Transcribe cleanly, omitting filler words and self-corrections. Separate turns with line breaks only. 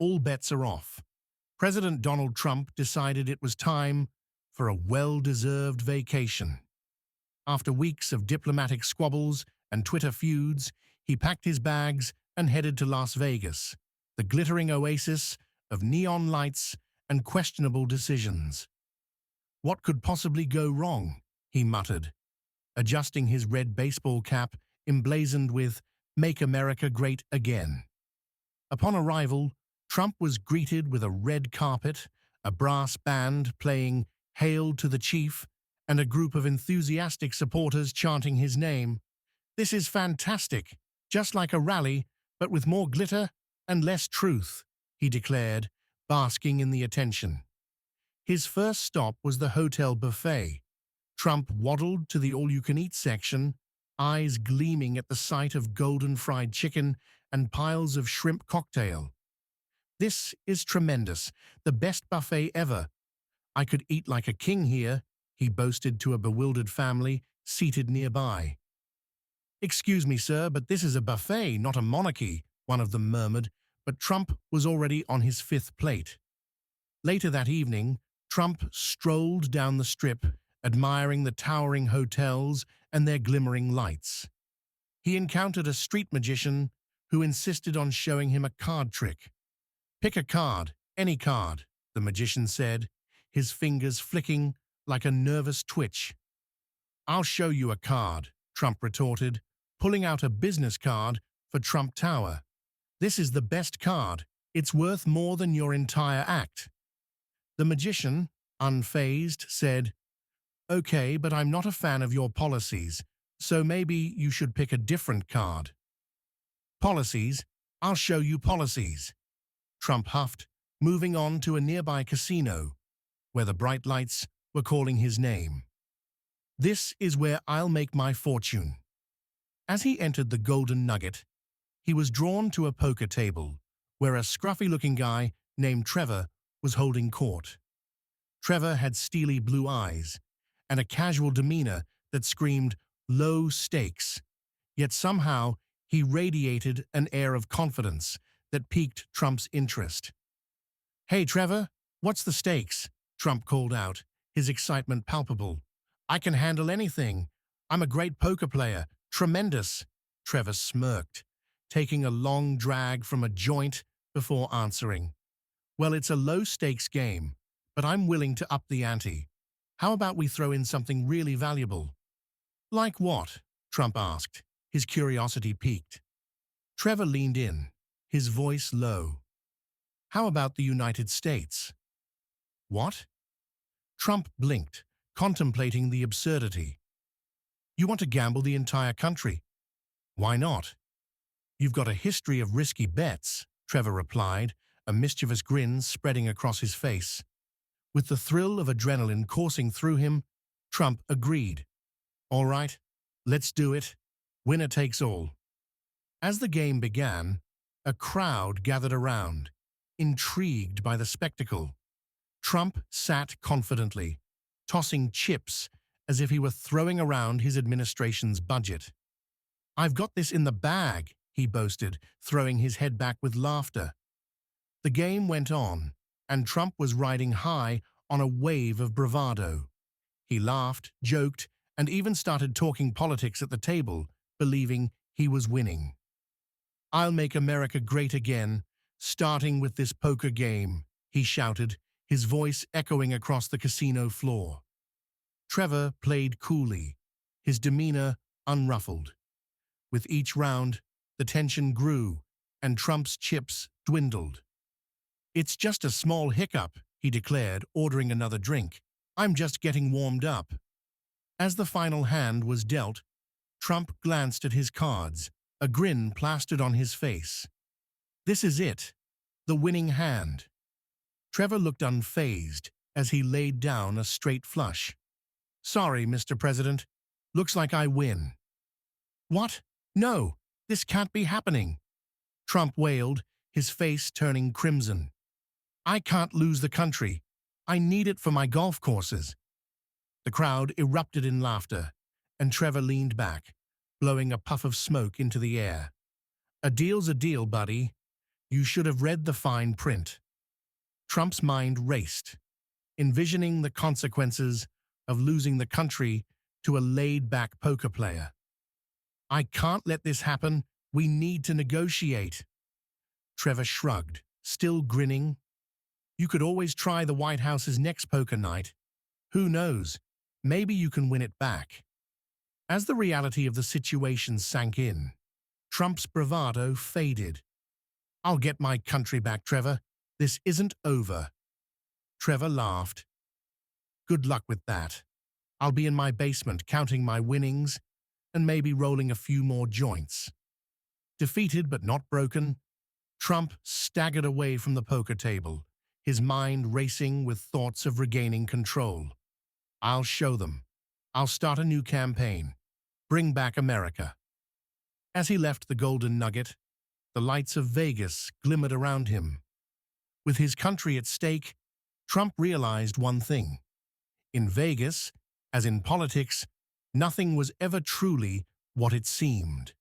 all bets are off. President Donald Trump decided it was time for a well-deserved vacation. After weeks of diplomatic squabbles and Twitter feuds, he packed his bags and headed to Las Vegas, the glittering oasis of neon lights and questionable decisions. "What could possibly go wrong?" he muttered, adjusting his red baseball cap emblazoned with "Make America Great Again." Upon arrival, Trump was greeted with a red carpet, a brass band playing "Hail to the Chief," and a group of enthusiastic supporters chanting his name. "This is fantastic, just like a rally, but with more glitter and less truth," he declared, basking in the attention. His first stop was the hotel buffet. Trump waddled to the all-you-can-eat section, eyes gleaming at the sight of golden fried chicken and piles of shrimp cocktail. "This is tremendous, the best buffet ever. I could eat like a king here," he boasted to a bewildered family seated nearby. "Excuse me, sir, but this is a buffet, not a monarchy," one of them murmured, but Trump was already on his fifth plate. Later that evening, Trump strolled down the Strip, admiring the towering hotels and their glimmering lights. He encountered a street magician who insisted on showing him a card trick. "Pick a card, any card," the magician said, his fingers flicking like a nervous twitch. "I'll show you a card," Trump retorted, pulling out a business card for Trump Tower. "This is the best card. It's worth more than your entire act." The magician, unfazed, said, "Okay, but I'm not a fan of your policies, so maybe you should pick a different card." "Policies? I'll show you policies," Trump huffed, moving on to a nearby casino, where the bright lights were calling his name. "This is where I'll make my fortune." As he entered the Golden Nugget, he was drawn to a poker table, where a scruffy-looking guy named Trevor was holding court. Trevor had steely blue eyes and a casual demeanor that screamed low stakes, yet somehow he radiated an air of confidence that piqued Trump's interest. "Hey, Trevor, what's the stakes?" Trump called out, his excitement palpable. "I can handle anything. I'm a great poker player. Tremendous." Trevor smirked, taking a long drag from a joint before answering. "Well, it's a low-stakes game, but I'm willing to up the ante. How about we throw in something really valuable?" "Like what?" Trump asked, his curiosity piqued. Trevor leaned in, his voice low. "How about the United States?" "What?" Trump blinked, contemplating the absurdity. "You want to gamble the entire country? Why not?" "You've got a history of risky bets," Trevor replied, a mischievous grin spreading across his face. With the thrill of adrenaline coursing through him, Trump agreed. "All right, let's do it. Winner takes all." As the game began, a crowd gathered around, intrigued by the spectacle. Trump sat confidently, tossing chips as if he were throwing around his administration's budget. "I've got this in the bag," he boasted, throwing his head back with laughter. The game went on, and Trump was riding high on a wave of bravado. He laughed, joked, and even started talking politics at the table, believing he was winning. "I'll make America great again, starting with this poker game," he shouted, his voice echoing across the casino floor. Trevor played coolly, his demeanor unruffled. With each round, the tension grew, and Trump's chips dwindled. "It's just a small hiccup," he declared, ordering another drink. "I'm just getting warmed up." As the final hand was dealt, Trump glanced at his cards, a grin plastered on his face. "This is it, the winning hand." Trevor looked unfazed as he laid down a straight flush. "Sorry, Mr. President. Looks like I win." "What? No, this can't be happening," Trump wailed, his face turning crimson. "I can't lose the country. I need it for my golf courses." The crowd erupted in laughter, and Trevor leaned back, blowing a puff of smoke into the air. "A deal's a deal, buddy. You should have read the fine print. Trump's mind raced, envisioning the consequences of losing the country to a laid-back poker player. I can't let this happen. We need to negotiate. Trevor shrugged, still grinning. You could always try the White House's next poker night. Who knows? Maybe you can win it back. As the reality of the situation sank in, Trump's bravado faded. I'll get my country back, Trevor. This isn't over. Trevor laughed. Good luck with that. I'll be in my basement counting my winnings and maybe rolling a few more joints. Defeated but not broken, Trump staggered away from the poker table, his mind racing with thoughts of regaining control. I'll show them. I'll start a new campaign. Bring back America. As he left the Golden Nugget, the lights of Vegas glimmered around him. With his country at stake, Trump realized one thing. In Vegas, as in politics, nothing was ever truly what it seemed.